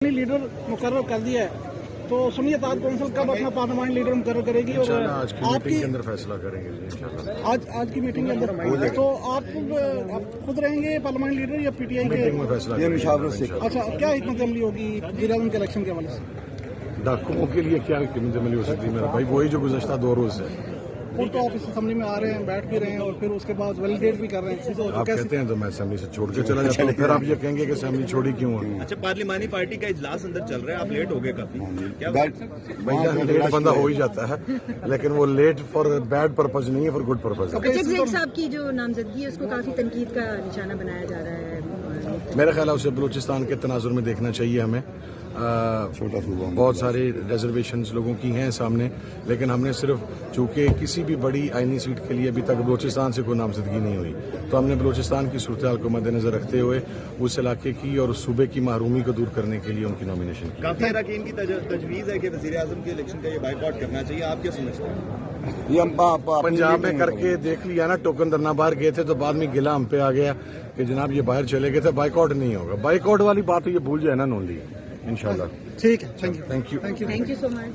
Leader मुकर्रर कर दिया है, तो सुनिए ताज कौंसिल कब अपना पार्लियामेंट लीडर मुकर्रर करेगी और आज की मीटिंग के अंदर फैसला करेंगे इंशाल्लाह। आज की मीटिंग के अंदर तो आप खुद रहेंगे पार्लियामेंट लीडर या पीटीआई के? मीटिंग में फैसला करेंगे। अच्छा, क्या हिकमत अमली होगी वज़ीर-ए-आज़म के इलेक्शन के हवाले से? डाकुओं के लिए क्या हिकमत अमली हो सकती है मेरा भाई? वही जो गुज़श्ता 2 रोज है। वो तो आप इस असेंबली में आ रहे हैं, बैठ भी रहे हैं और फिर उसके बाद वैलिडेट भी कर रहे हैं। तो आप कहते हैं तो मैं असेंबली से छोड़ के चला जाता हूँ, फिर आप ये कहेंगे कि असेंबली छोड़ी क्यों है? अच्छा, पार्लिमानी पार्टी का इजलास अंदर चल रहा है, आप लेट हो गए काफी, क्या भैया लेट बंदा हो ही जाता है, लेकिन वो लेट फॉर बैड पर्पज नहीं है, फॉर गुड पर्पज है। शेख साहब की जो नामजदगी है उसको काफी तनकीद का निशाना बनाया जा रहा है। मेरे ख्याल से बलूचिस्तान के तनाजुर में देखना चाहिए हमें। बहुत सारे रिजर्वेशंस लोगों की हैं सामने, लेकिन हमने सिर्फ चूंकि किसी भी बड़ी आईनी सीट के लिए अभी तक बलूचिस्तान से कोई नामजदगी नहीं हुई, तो हमने बलूचिस्तान की सूरत को मद्देनजर रखते हुए उस इलाके की और सूबे की महरूमी को दूर करने के लिए उनकी नॉमिनेशन की। काफी अरकान की तजवीज़ है कि वज़ीर-ए-आज़म के इलेक्शन का ये बाइकआउट करना चाहिए, आप क्या समझते हैं? पंजाब में करके देख लिया ना, टोकन दरना बाहर गए थे तो बाद में गिला हम पे आ गया कि जनाब ये बाहर चले गए थे, बाइकआउट नहीं होगा। बाइकआउट वाली बात तो ये भूल जाए ना नोनली इंशाल्लाह। ठीक है, thank you thank you so much.